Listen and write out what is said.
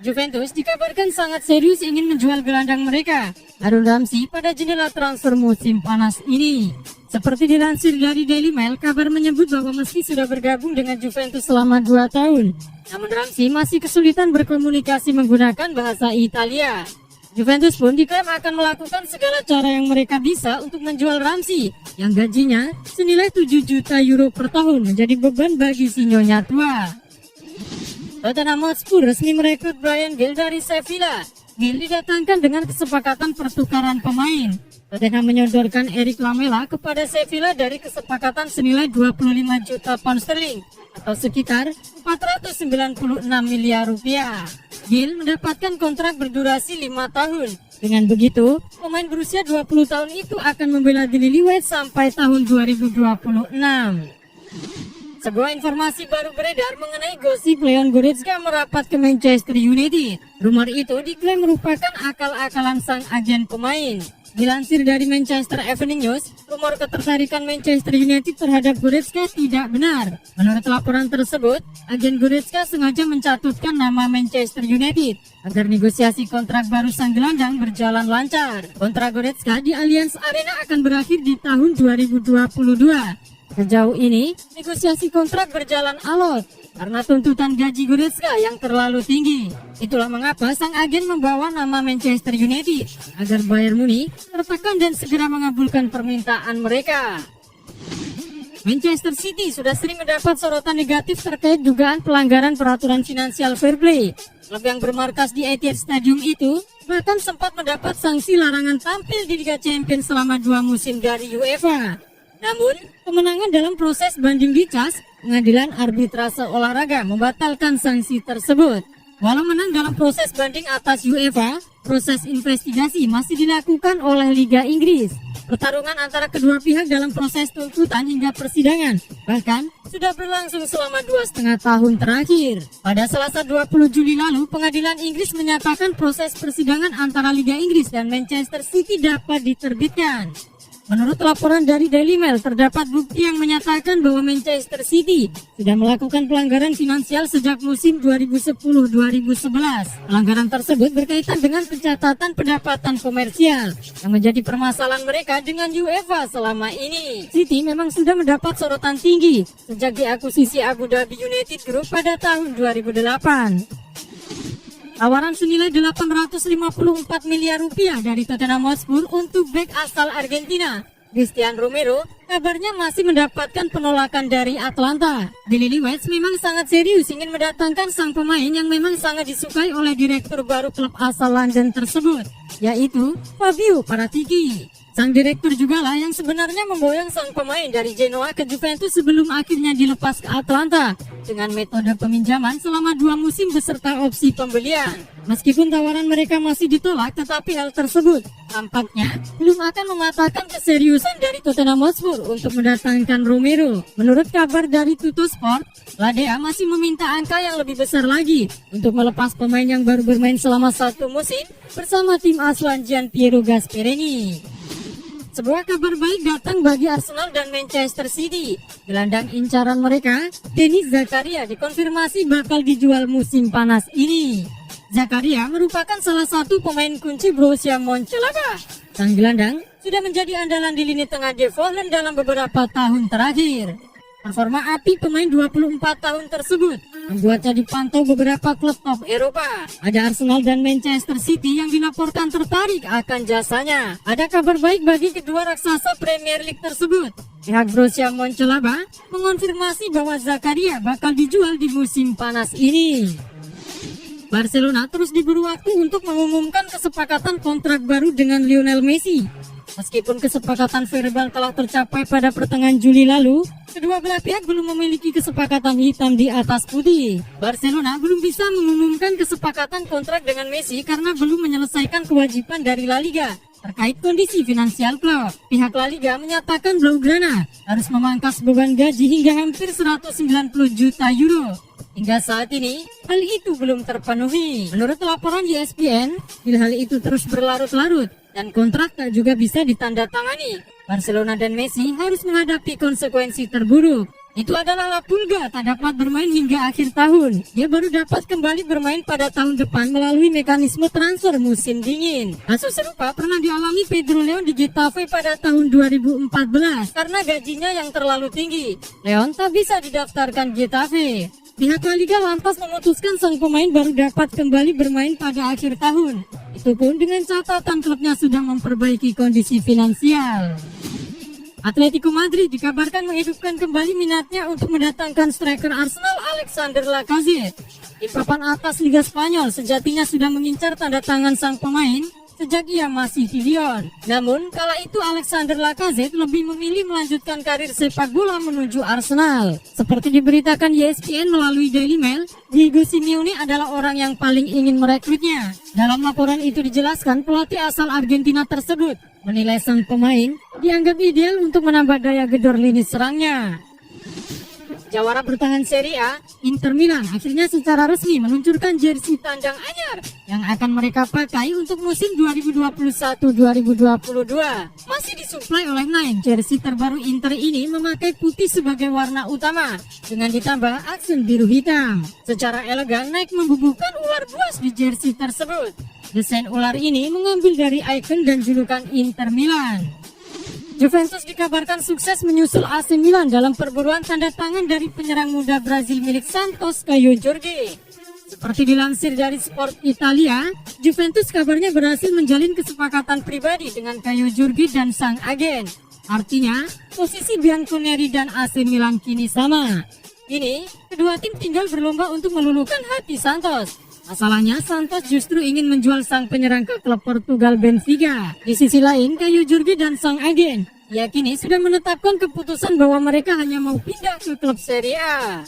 Juventus dikabarkan sangat serius ingin menjual gelandang mereka, Aaron Ramsey, pada jendela transfer musim panas ini. Seperti dilansir dari Daily Mail, kabar menyebut bahwa meski sudah bergabung dengan Juventus selama 2 tahun, namun Ramsey masih kesulitan berkomunikasi menggunakan bahasa Italia. Juventus pun diklaim akan melakukan segala cara yang mereka bisa untuk menjual Ramsey, yang gajinya senilai 7 juta euro per tahun menjadi beban bagi si nyonya tua. Tottenham Hotspur resmi merekrut Bryan Gil dari Sevilla. Gil didatangkan dengan kesepakatan pertukaran pemain. Tottenham menyodorkan Eric Lamela kepada Sevilla dari kesepakatan senilai 25 juta pound sterling atau sekitar 496 miliar rupiah. Gil mendapatkan kontrak berdurasi 5 tahun. Dengan begitu, pemain berusia 20 tahun itu akan membela di Lillywhite sampai tahun 2026. Sebuah informasi baru beredar mengenai gosip Leon Goretzka merapat ke Manchester United. Rumor itu diklaim merupakan akal-akalan sang agen pemain. Dilansir dari Manchester Evening News, rumor ketertarikan Manchester United terhadap Goretzka tidak benar. Menurut laporan tersebut, agen Goretzka sengaja mencatutkan nama Manchester United agar negosiasi kontrak baru sang gelandang berjalan lancar. Kontrak Goretzka di Allianz Arena akan berakhir di tahun 2022. Sejauh ini, negosiasi kontrak berjalan alot karena tuntutan gaji Goretzka yang terlalu tinggi. Itulah mengapa sang agen membawa nama Manchester United agar Bayern Munich tertekan dan segera mengabulkan permintaan mereka. Manchester City sudah sering mendapat sorotan negatif terkait dugaan pelanggaran peraturan finansial fair play. Klub yang bermarkas di Etihad Stadium itu bahkan sempat mendapat sanksi larangan tampil di Liga Champions selama 2 musim dari UEFA. Namun, kemenangan dalam proses banding di CAS, Pengadilan Arbitrase Olahraga, membatalkan sanksi tersebut. Walau menang dalam proses banding atas UEFA, proses investigasi masih dilakukan oleh Liga Inggris. Pertarungan antara kedua pihak dalam proses tuntutan hingga persidangan bahkan sudah berlangsung selama 2,5 tahun terakhir. Pada Selasa 20 Juli lalu, Pengadilan Inggris menyatakan proses persidangan antara Liga Inggris dan Manchester City dapat diterbitkan. Menurut laporan dari Daily Mail, terdapat bukti yang menyatakan bahwa Manchester City sudah melakukan pelanggaran finansial sejak musim 2010-2011. Pelanggaran tersebut berkaitan dengan pencatatan pendapatan komersial yang menjadi permasalahan mereka dengan UEFA selama ini. City memang sudah mendapat sorotan tinggi sejak diakuisisi Abu Dhabi United Group pada tahun 2008. Tawaran senilai 854 miliar rupiah dari Tottenham Hotspur untuk bek asal Argentina, Christian Romero, kabarnya masih mendapatkan penolakan dari Atlanta. The Lillywhites memang sangat serius ingin mendatangkan sang pemain yang memang sangat disukai oleh direktur baru klub asal London tersebut, yaitu Fabio Paratici. Sang direktur jugalah yang sebenarnya memboyong sang pemain dari Genoa ke Juventus sebelum akhirnya dilepas ke Atlanta dengan metode peminjaman selama 2 musim beserta opsi pembelian. Meskipun tawaran mereka masih ditolak, tetapi hal tersebut tampaknya belum akan mematahkan keseriusan dari Tottenham Hotspur untuk mendatangkan Romero. Menurut kabar dari Tuttosport, Ladea masih meminta angka yang lebih besar lagi untuk melepas pemain yang baru bermain selama 1 musim bersama tim asuhan Gianpiero Gasperini. Sebuah kabar baik datang bagi Arsenal dan Manchester City. Gelandang incaran mereka, Denis Zakaria, dikonfirmasi bakal dijual musim panas ini. Zakaria merupakan salah satu pemain kunci Borussia Mönchengladbach. Sang gelandang sudah menjadi andalan di lini tengah De Vollen dalam beberapa tahun terakhir. Performa api pemain 24 tahun tersebut membuatnya dipantau beberapa klub top Eropa. Ada Arsenal dan Manchester City yang dilaporkan tertarik akan jasanya. Ada kabar baik bagi kedua raksasa Premier League tersebut. Pihak Borussia Mönchengladbach mengonfirmasi bahwa Zakaria bakal dijual di musim panas ini. Barcelona terus diburu waktu untuk mengumumkan kesepakatan kontrak baru dengan Lionel Messi. Meskipun kesepakatan verbal telah tercapai pada pertengahan Juli lalu, kedua belah pihak belum memiliki kesepakatan hitam di atas putih. Barcelona belum bisa mengumumkan kesepakatan kontrak dengan Messi karena belum menyelesaikan kewajiban dari La Liga terkait kondisi finansial klub. Pihak La Liga menyatakan Blaugrana harus memangkas beban gaji hingga hampir 190 juta euro. Hingga saat ini, hal itu belum terpenuhi. Menurut laporan ESPN, bila hal itu terus berlarut-larut dan kontrak tak juga bisa ditandatangani, Barcelona dan Messi harus menghadapi konsekuensi terburuk. itu adalah La Pulga, tak dapat bermain hingga akhir tahun. Dia baru dapat kembali bermain pada tahun depan melalui mekanisme transfer musim dingin. Kasus serupa pernah dialami Pedro Leon di Getafe pada tahun 2014 karena gajinya yang terlalu tinggi. Leon tak bisa didaftarkan Getafe. Pihak La Liga lantas memutuskan sang pemain baru dapat kembali bermain pada akhir tahun. Itu pun dengan catatan klubnya sudah memperbaiki kondisi finansial. Atletico Madrid dikabarkan menghidupkan kembali minatnya untuk mendatangkan striker Arsenal Alexander Lacazette. Di papan atas Liga Spanyol sejatinya sudah mengincar tanda tangan sang pemain sejak ia masih di Lyon. Namun kala itu Alexander Lacazette lebih memilih melanjutkan karir sepak bola menuju Arsenal. Seperti diberitakan ESPN melalui Daily Mail, Diego Simeone adalah orang yang paling ingin merekrutnya. Dalam laporan itu dijelaskan pelatih asal Argentina tersebut menilai sang pemain dianggap ideal untuk menambah daya gedor lini serangnya. Jawara bertahan Serie A, Inter Milan akhirnya secara resmi meluncurkan jersey tandang anyar yang akan mereka pakai untuk musim 2021-2022. Masih disuplai oleh Nine, jersey terbaru Inter ini memakai putih sebagai warna utama dengan ditambah aksen biru hitam. Secara elegan, Nike membubuhkan ular buas di jersey tersebut. Desain ular ini mengambil dari ikon dan julukan Inter Milan. Juventus dikabarkan sukses menyusul AC Milan dalam perburuan tanda tangan dari penyerang muda Brazil milik Santos, Caio Jorge. Seperti dilansir dari Sport Italia, Juventus kabarnya berhasil menjalin kesepakatan pribadi dengan Caio Jorge dan sang agen. Artinya, posisi Bianconeri dan AC Milan kini sama. Kini, kedua tim tinggal berlomba untuk meluluhkan hati Santos. Masalahnya, Santos justru ingin menjual sang penyerang ke klub Portugal Benfica. Di sisi lain, Caio Jorge dan sang agen yakini sudah menetapkan keputusan bahwa mereka hanya mau pindah ke klub Serie A.